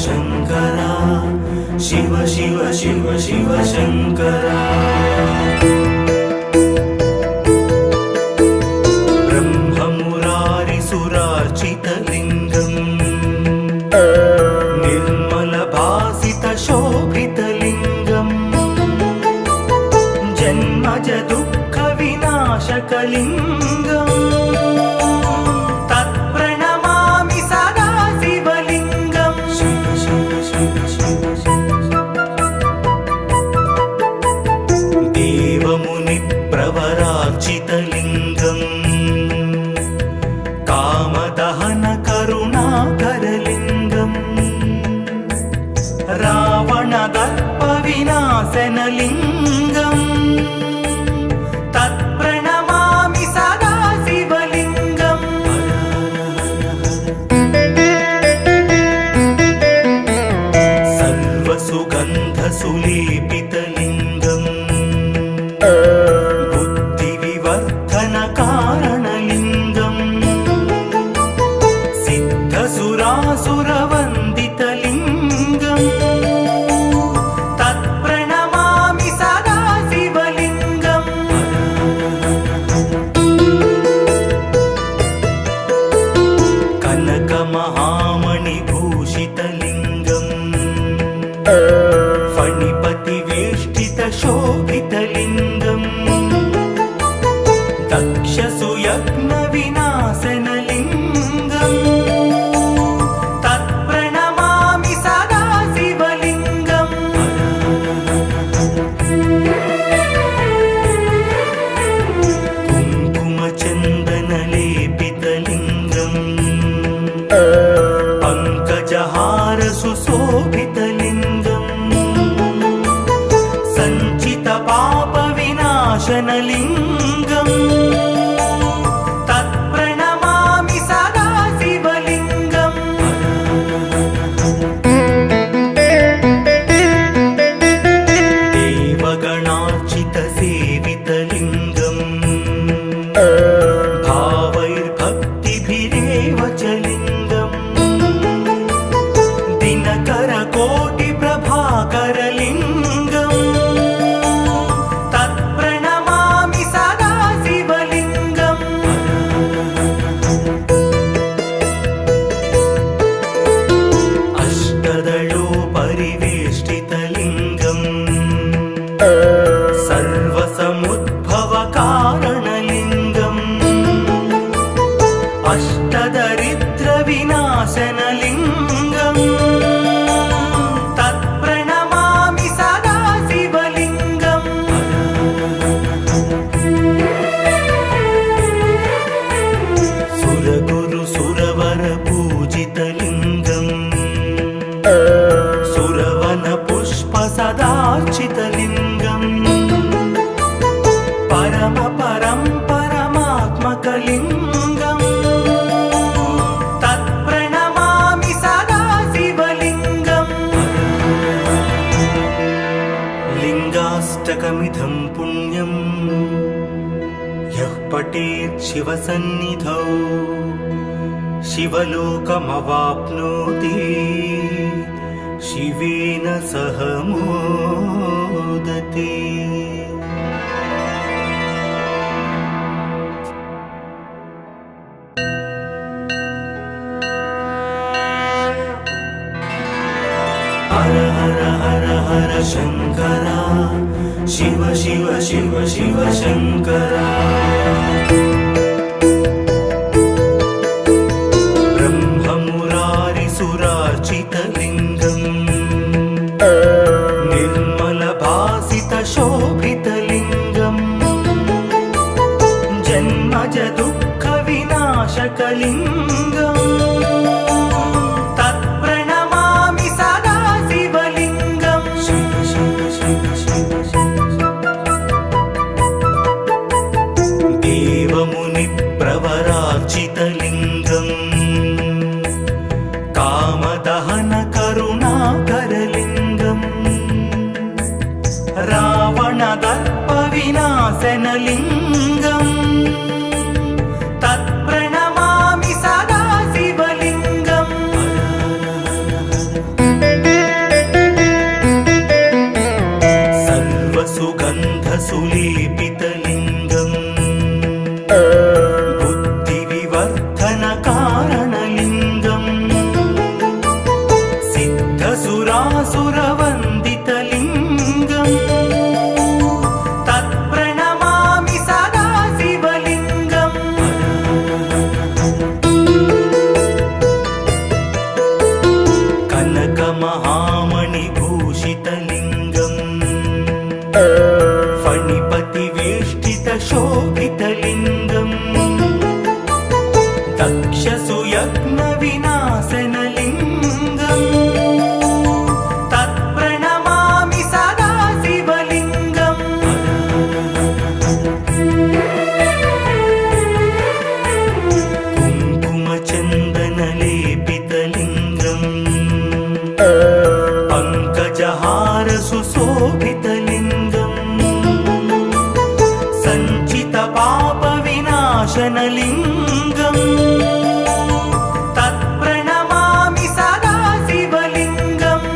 शङ्करा शिव शिव शिव शिव शङ्करा ब्रह्ममुरारिसुरार्चितलिङ्गम् निर्मलभासितशोभितलिङ्गम् जन्मज दुःखविनाशकलिङ्गम् प्रवरार्चितलिङ्गम् कामदहन करुणाकरलिङ्गम् रावणदर्पविनाशनलिङ्गम् तत्प्रणमामि सदा शिवलिङ्गम् सर्वसुगन्धसुलेपितलिङ्गम् कारणलिङ्गम् सिद्धसुरासुरवन्दितलिङ्गम् तत्प्रणमामि सदा शिवलिङ्गम् कनकमहामणिभूषितलिङ्गम् फणिपतिवेष्टितशोभितलिङ्गम् दक्षसुयज्ञविनाशनलिङ्गम् तत्प्रणमामि सदा शिवलिङ्गम् कुङ्कुमचन्दनलेपितलिङ्गम् पङ्कजहारसुशोभितलिङ्गम् सञ्चितपापविनाशनलिङ्गम् तत्प्रणमामि सदा शिवलिङ्गम् देवगणार्चितसेवितलिङ्गम् भावैर्भक्तिभिरेव च लिङ्गम् दिनकरकोटिप्रभाकरलिङ्गम् तत्प्रणमामि सदा शिवलिङ्गम् अष्टदलोपरिवेष्टितलिङ्गम् सर्वसमुद्भवकारणलिङ्गम् अष्टदरिद्रविनाशनलिङ्गम् तत्प्रणमामि सदा शिवलिङ्गम् सुरगुरुसुरवरपूजितलिङ्गम् सुरवनपुष्पसदार्चितलिङ्गम् परमात्मकलिङ्गम् तत्प्रणमामि सदा शिवलिङ्गम् लिङ्गाष्टकमिदं पुण्यम् यः पठेत् शिवसन्निधौ शिवलोकमवाप्नोति शिवेन सह मोदते। हर हर हर हर शङ्करा शिव शिव शिव शिव शङ्करा ब्रह्ममुरारिसुरार्चितलिङ्गम् निर्मलभासितशोभितलिङ्गम् जन्मज दुःखविनाशकलिङ्गम् तत्प्रणमामि सदा शिवलिङ्गम् देवमुनिप्रवरार्चितलिङ्गम् कामदहन करुणाकरलिङ्गम् रावणदर्पविनाशनलिङ्गम् तत्प्रणमामि सदा शिवलिङ्गम् बुद्धिविवर्धनकारणलिङ्गम् सिद्धसुरासुरवन्दितलिङ्गम् तत्प्रणमामि सदा शिवलिङ्गम् कनकमहामणिभूषितलिङ्गम् फणिपतिवेष्टितशोभितलिङ्गम् दक्षसुयज्ञविनाशनलिङ्गम् तत्प्रणमामि सदा शिवलिङ्गम् कुङ्कुमचन्दनलेपितलिङ्गम् पङ्कजहारसुशोभितलिङ्गम् सञ्चितपापविनाशनलिङ्गम् तत्प्रणमामि सदा शिवलिङ्गम्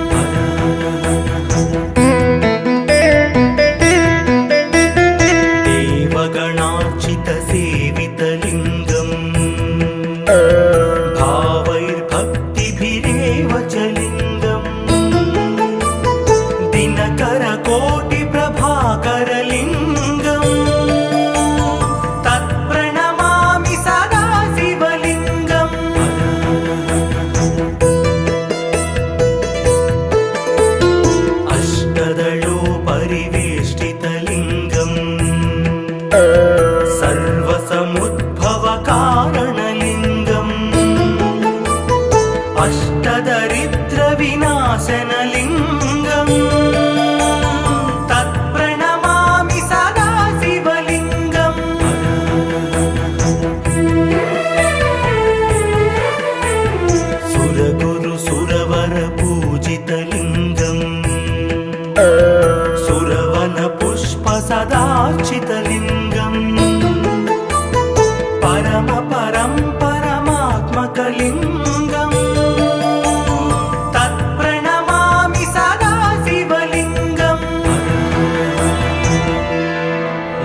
देवगणार्चितसेवितलिङ्गम् भावैर्भक्तिभिरेव च लिङ्गम् दिनकरकोटिप्रभाकरलिङ्गम् तत्प्रणमामि सदा शिवलिङ्गम् अष्टदलोपरिवेष्टितलिङ्गम् सर्वसमुद्भवकारणलिङ्गम् अष्टदरिद्रविनाशनलिङ्गम् तत्प्रणमामि सदा शिवलिङ्गम् सुरगुरुसुरवरपूजितलिङ्गम् सुरवनपुष्पसदार्चितलिङ्गम् परमात्मकलिङ्गम् तत्प्रणमामि सदा शिवलिङ्गम्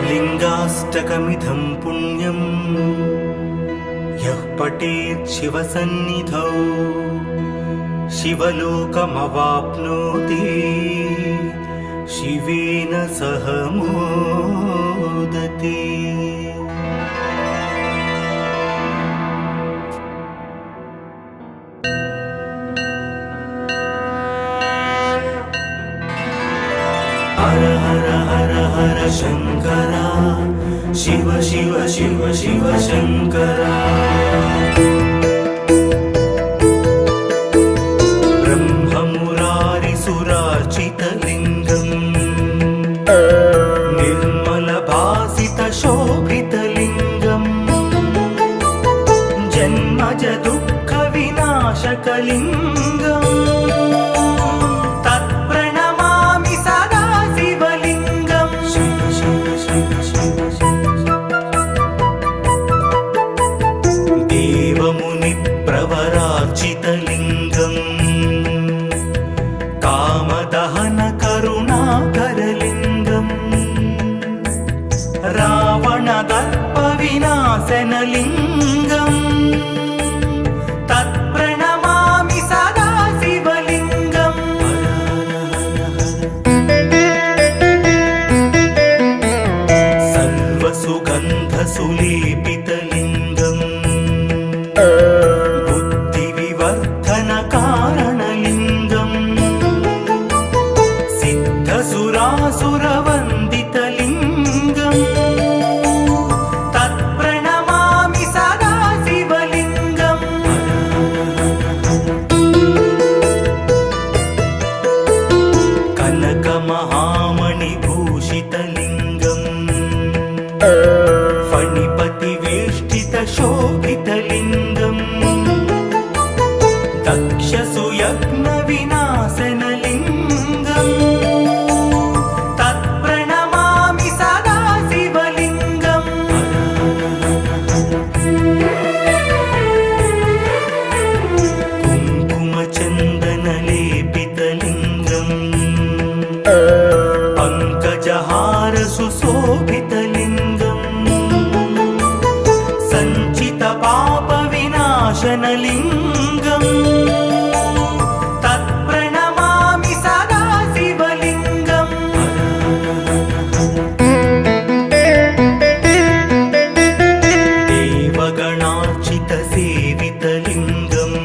लिङ्गाष्टकमिदं पुण्यम् यः पठेत् शिवसन्निधौ शिवलोकमवाप्नोति शिवेन सह मोदते। हर हर हर हर शङ्करा शिव शिव शिव शिव शङ्करा ब्रह्ममुरारिसुरार्चितलिङ्गम् निर्मलभासितशोभितलिङ्गम् जन्मज दुःखविनाशकलिङ्गम् तत्प्रणमामि सदा शिवलिङ्गम् शिव शिव शिव शिव देवमुनिप्रवरार्चितलिङ्गम् कामदहनकरुणाकरलिङ्गम् रावणदर्पविनाशनलिङ्गम् तत्प्रणमामि सदा शिवलिङ्गम् सर्वसुगन्धसुलेपितलिङ्गम् बुद्धिविवर्धनकारणलिङ्गम् सिद्धसुरासुरवन्दितलिङ्गम् तत्प्रणमामि सदा शिवलिङ्गम् कनकमहामणिभूषितलिङ्गम् फणिपतिवेष्टि विनाशनलिङ्गम् तत्प्रणमामि सदा शिवलिङ्गम् देवगणार्चितसेवितलिङ्गम्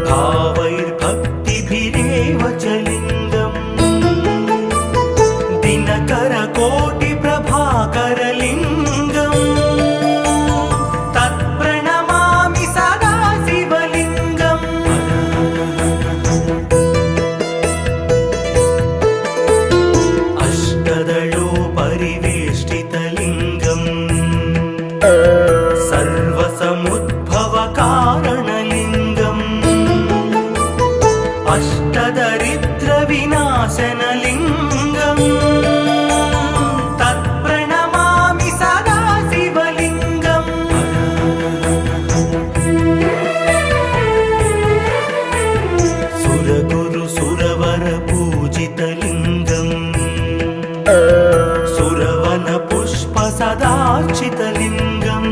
भावैर्भक्तिभिरेव च लिङ्गम् दिनकरकोटिप्रभाकरलिङ्गम् तत्प्रणमामि सदा शिवलिङ्गम् अष्टदलोपरिवेष्टितलिङ्गम् सर्वसमुद्भवकारणलिङ्गम् अष्टदरिद्रविनाशनलिङ्गम् तत्प्रणमामि सदा शिवलिङ्गम् सुरगुरुसुरवरपूजितलिङ्गम् सुरवनपुष्पसदार्चितलिङ्गम्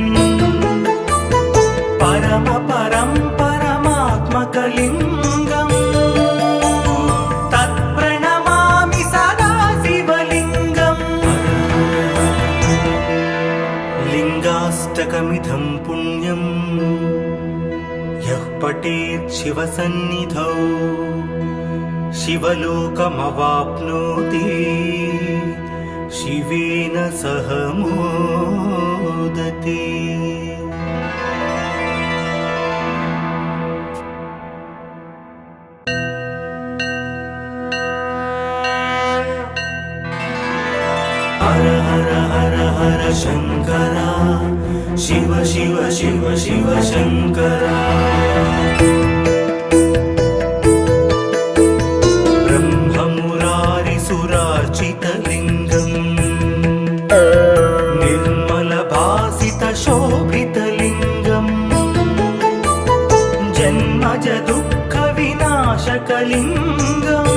परमात्मकलिङ्गम् तत्प्रणमामि सदा शिवलिङ्गम् लिङ्गाष्टकमिदं पुण्यं यः पठेत् शिवसन्निधौ शिवलोकमवाप्नोति शिवेन सह मोदते। हर हर हर हर शङ्करा शिव शिव शिव शिव शङ्करा ब्रह्ममुरारिसुरार्चितलिङ्गम् निर्मलभासितशोभितलिङ्गम् जन्मजदुःखविनाशकलिङ्गम्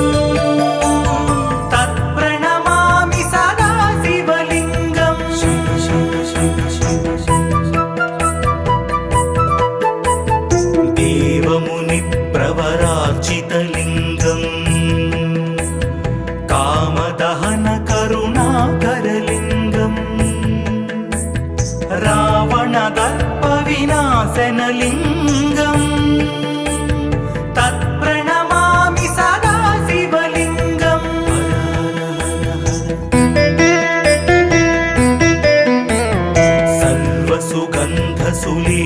तत्प्रणमामि सदा शिवलिङ्गम् शिव शिव शिव शिव देवमुनिप्रवरार्चितलिङ्गम् कामदहनकरुणाकरलिङ्गम् रावणदर्पविनाशनलिङ्गम् तत्प्रणमामि सदा शिवलिङ्गम्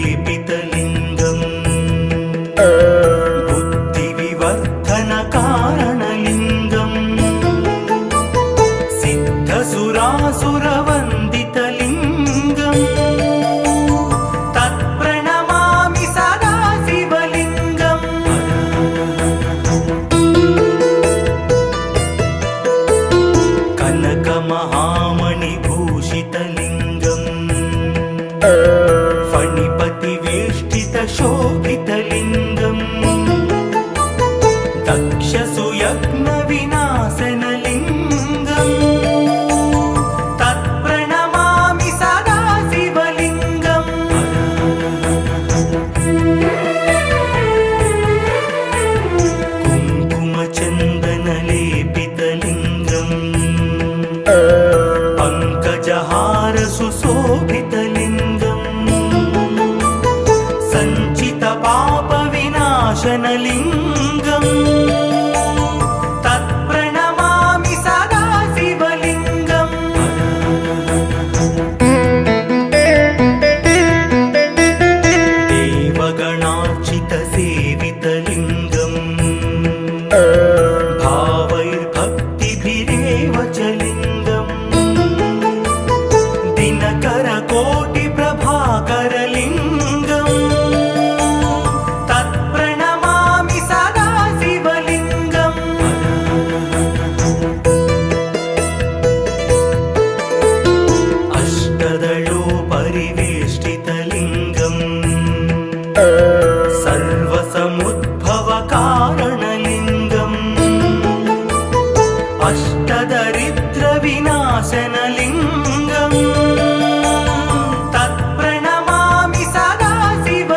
सर्वसुगन्धसुलेपितलिङ्गम् बुद्धिविवर्धनकारणलिङ्गम् सिद्धसुरासुरवन्दितलिङ्गम् तत्प्रणमामि सदा शिवलिङ्गम् कनकमहामणिभूषितलिङ्गम् फणिपतिवेष्टितशोभितलिङ्गम् दक्षसुयज्ञविनाशनलिङ्गम् तत्प्रणमामि सदा शिवलिङ्गम् कुङ्कुमचन्दनलेपितलिङ्गम् पङ्कजहारसुशोभितलिङ्गम् सञ्चितपापविनाशनलिङ्गम् तत्प्रणमामि सदा शिवलिङ्गम् देवगणार्चितसेवितलिङ्गम् भावैर्भक्तिभिरेव च लिङ्गम् दिनकरकोटिप्रभाकरलिङ्गम् तत्प्रणमामि सदा शिवलिङ्गम् अष्टदलोपरिवेष्टितलिङ्गम् सर्वसमुद्भवकारणलिङ्गम् अष्टदरिद्रविनाशनलिङ्गम् तत्प्रणमामि सदा शिव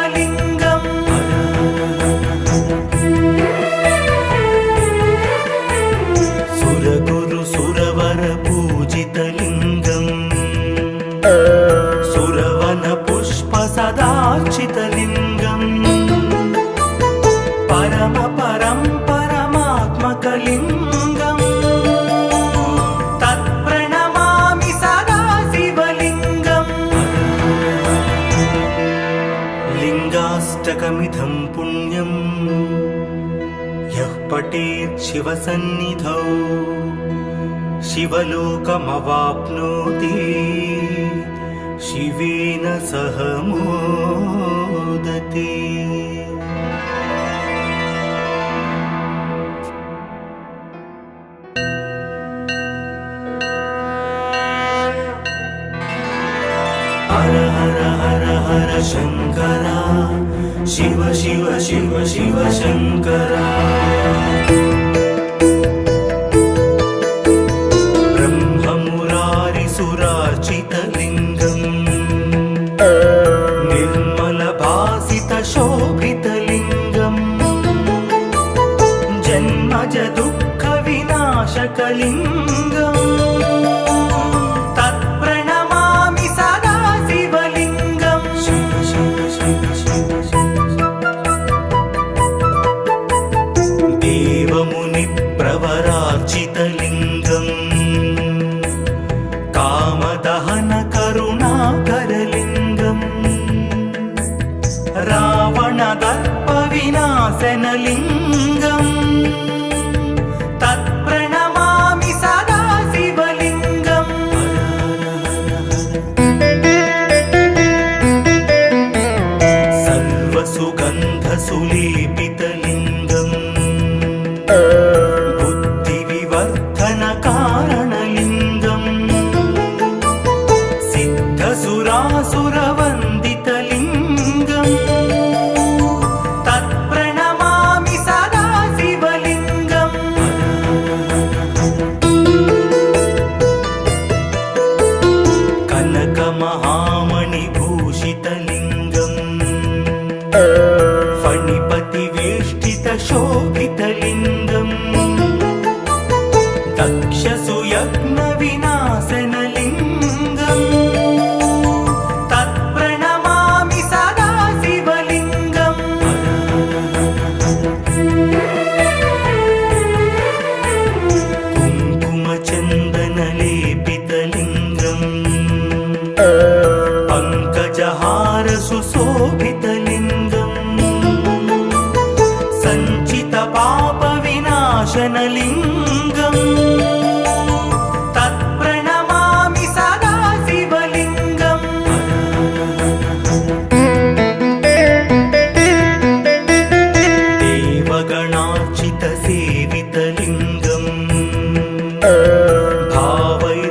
सुरवन पुष्प सदार्चितलिङ्गम् परम परं परमात्मकलिङ्गम् तत्प्रणमामि सदा शिवलिङ्गम् लिङ्गाष्टकमिदं पुण्यम् यः पठेत् शिवसन्निधौ शिवलोकमवाप्नोति शिवेन सह मोदते। हर हर हर हर शङ्करा शिव शिव शिव शिव शङ्करा शोभितलिङ्गम् जन्मज दुःखविनाशकलिङ्गम् तत्प्रणमामि सदा शिवलिङ्गम् शिव शिव शिव शिव देवमुनिप्रवरार्चितलिङ्गम् कामदहन करुणाकरलिङ्गम् रावणदर्पविनाशनलिङ्गम् तत्प्रणमामि सदा शिवलिङ्गम् सर्वसुगन्धसुलेपितलिङ्गम् बुद्धिविवर्धनकारणलिङ्गम् सिद्धसुरासुरवन्दितलिङ्गम् तत्प्रणमामि सदा शिवलिङ्गम् कनकमहामणिभूषितलिङ्गम् फणिपतिवेष्टितशोभितलिङ्गम् दक्षसुयज्ञविनाशनलिङ्गम् तत्प्रणमामि सदा शिवलिङ्गम् कुङ्कुमचन्दनलेपितलिङ्गम् पङ्कजहारसुशोभितलिङ्गम् सञ्चितपापविनाशनलिङ्गम् तत्प्रणमामि सदा शिवलिङ्गम् देवगणार्चितसेवितलिङ्गम् भावैर्भक्तिभिरेव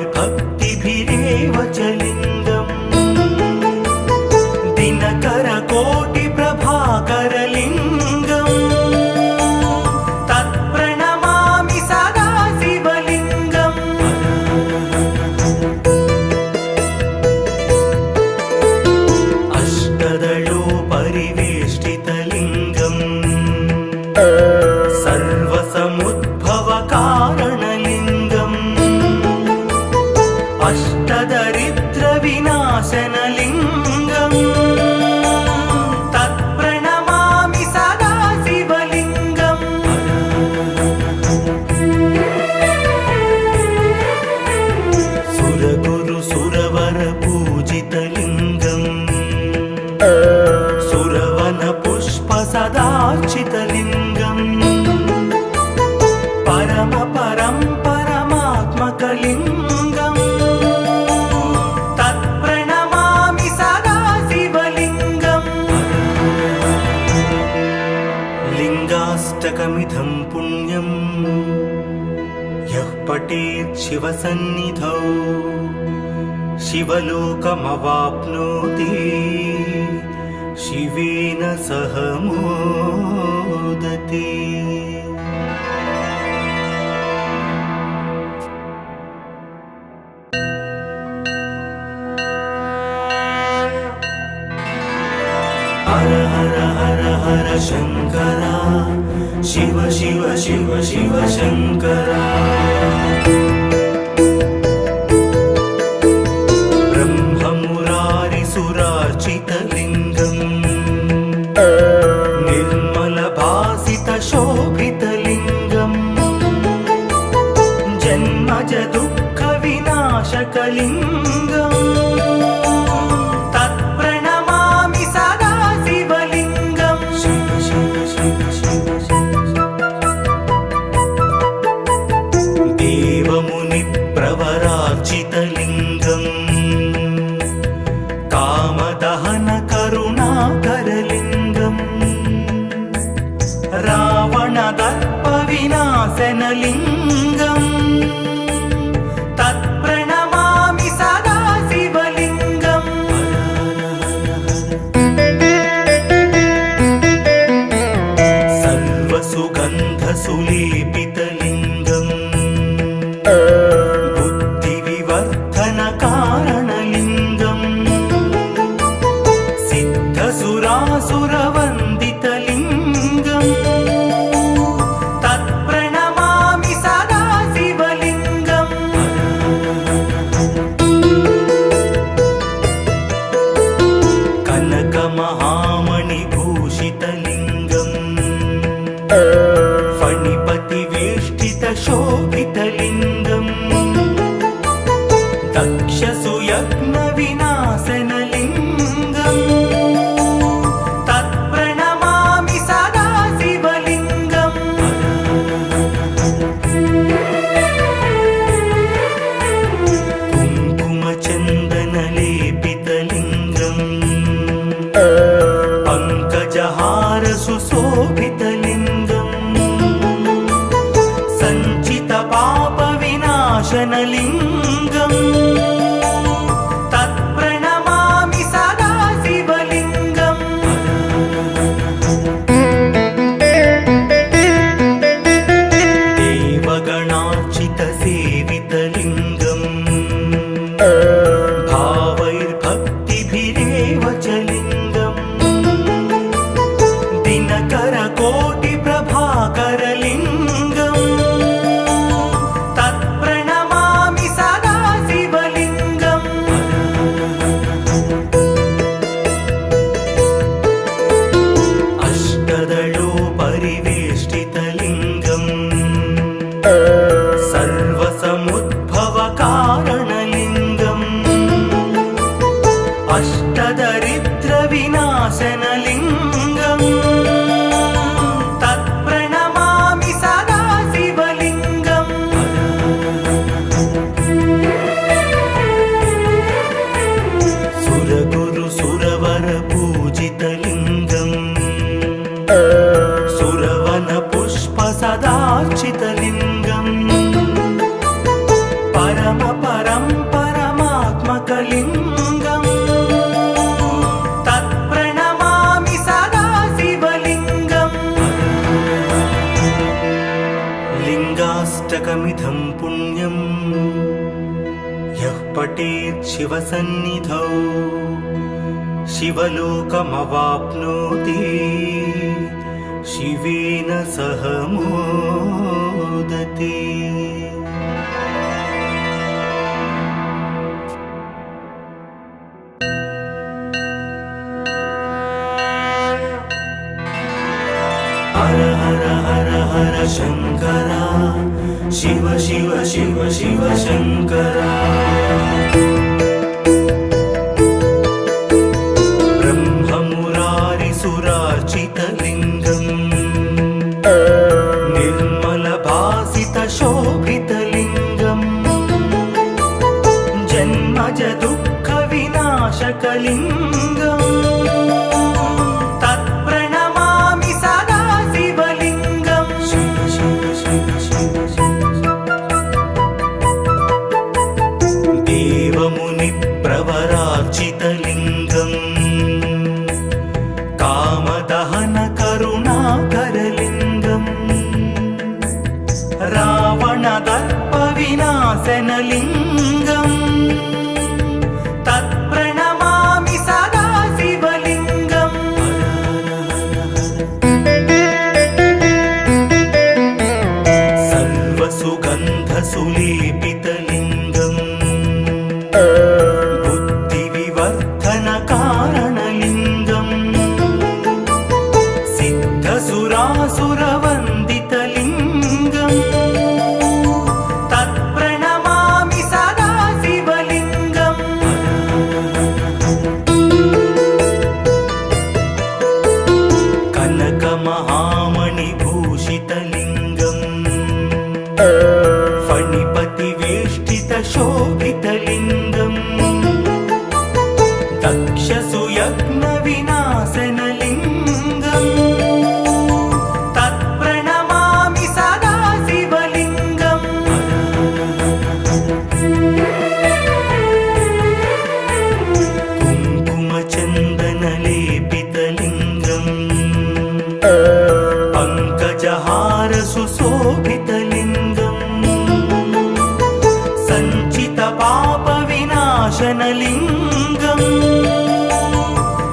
च लिङ्गम् दिनकरकोटिप्रभाकरलिङ्गम् तत्प्रणमामि सदा शिवलिङ्गम् अष्टदलोपरिवेष्टितलिङ्गम् सर्वसमुद्भवकारणलिङ्गम् अष्टदरिद्रविनाशनलिङ्गम् तत्प्रणमामि सदा शिवलिङ्गम् सुरगुरुसुरवरपूजितलिङ्गम् सुरवनपुष्प सदार्चितलिङ्गम् परम परं परमात्मकलिङ्गम् तत्प्रणमामि सदा शिवलिङ्गम् लिङ्गाष्टकमिदं पुण्यम् यः पठेत् शिवसन्निधौ शिवलोकमवाप्नोति शिवेन सह मोदते। हर हर हर हर शङ्करा शिव शिव शिव शिव शङ्करा ब्रह्म सुरार्चितलिङ्गम् निर्मलभासितशोभितलिङ्गम् जन्मज दुःखविनाशकलिङ्गम् तत्प्रणमामि सदा शिवलिङ्गम् शिव शिव शिव शिव देवमुनिप्रवरार्चितलिङ्गम् कामदहनकरुणाकरलिङ्गम् रावणदर्पविनाशनलिङ्गम् तत्प्रणमामि सदा शिवलिङ्गम् सर्वसुगन्धसुलेपितलिङ्गम् बुद्धिविवर्धनकारणलिङ्गम् सिद्धसुरासुरवन्दितलिङ्गम् तत्प्रणमामि सदा शिवलिङ्गम् कनकमहामणिभूषितलिङ्गम् फणिपतिवेष्टितशोभितलिङ्गम् दक्षसुयज्ञविनाशनलिङ्गम् तत्प्रणमामि सदा शिवलिङ्गम् कुङ्कुमचन्दनलेपितलिङ्गम् पङ्कजहारसुशोभितलिङ्गम् सञ्चितपापविनाशनलिङ्गम् तत्प्रणमामि सदा शिवलिङ्गम् देवगणार्चितसेवितलिङ्गम् भावैर्भक्तिभिरेव च लिङ्गम् दिनकरकोटिप्रभाकरलिङ्गम् तत्प्रणमामि सदा शिवलिङ्गम् अष्टदलोपरिवेष्टितलिङ्गम् सर्वसमुद्भवकारणलिङ्गम् अष्टदरिद्रविनाशनलिङ्गम् तत्प्रणमामि सदा शिवलिङ्गम् सुरगुरुसुरवरपूजितलिङ्गम् सुरवनपुष्पसदार्चितलिङ्गम् परमात्मकलिङ्गम् तत्प्रणमामि सदा शिवलिङ्गम् लिङ्गाष्टकमिदं पुण्यम् यः पठेत् शिवसन्निधौ शिवलोकमवाप्नोति शिवेन सह मोदते। हर हर हर हर शङ्करा शिव शिव शिव शिव शङ्करा ब्रह्ममुरारिसुरार्चितलिङ्गम् निर्मलभासितशोभितलिङ्गम् जन्मज दुःखविनाशकलिङ्गम् तत्प्रणमामि सदा शिवलिङ्गम् शिव शिव शिव शिव देवमुनिप्रवरार्चितलिङ्गम् कामदहनकरुणाकरलिङ्गम् रावणदर्पविनाशनलिङ्गम् तत्प्रणमामि सदा चक्षसु यज्ञविनाशनलिङ्गम् तत्प्रणमामि सदा शिवलिङ्गम् कुङ्कुमचन्दनलेपितलिङ्गम् पङ्कजहार सुशोभितलिङ्गम् सञ्चितपापविनाशनलिङ्गम्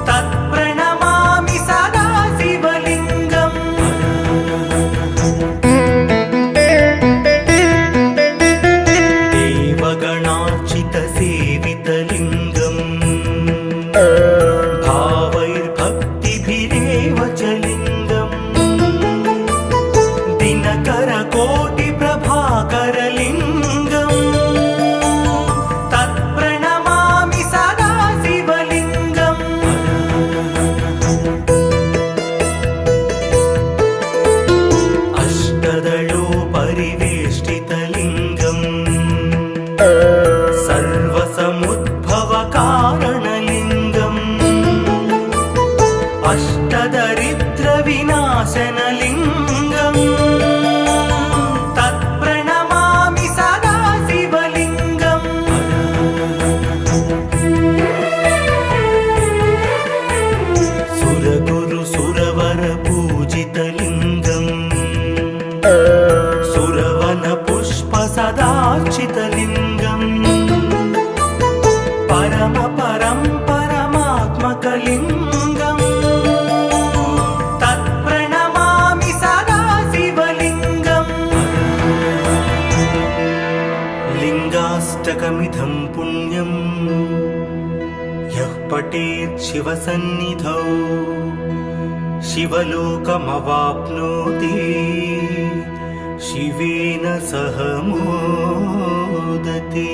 तत्प्रणमामि सदा शिवलिङ्गम् देवगणार्चितसेवितलिङ्गम् भावैर्भक्तिभिरेव च लिङ्गम् दिनकरकोटिप्रभाकरलिङ्गम् तत्प्रणमामि सदा शिवलिङ्गम् अष्टदलोपरिवेष्टितलिङ्गम् सर्वसमुद्भवकारणलिङ्गम् अष्टदरिद्रविनाशनलिङ्गम् तत्प्रणमामि सदा शिवलिङ्गम् सुरगुरुसुरवरपूजितलिङ्गम् सुरवनपुष्पसदार्चितलिङ्गम् परमात्मकलिङ्गम् तत्प्रणमामि सदा शिवलिङ्गम् लिङ्गाष्टकमिदं पुण्यम् यः पठेत् शिवसन्निधौ शिवलोकमवाप्नोति शिवेन सह मोदते।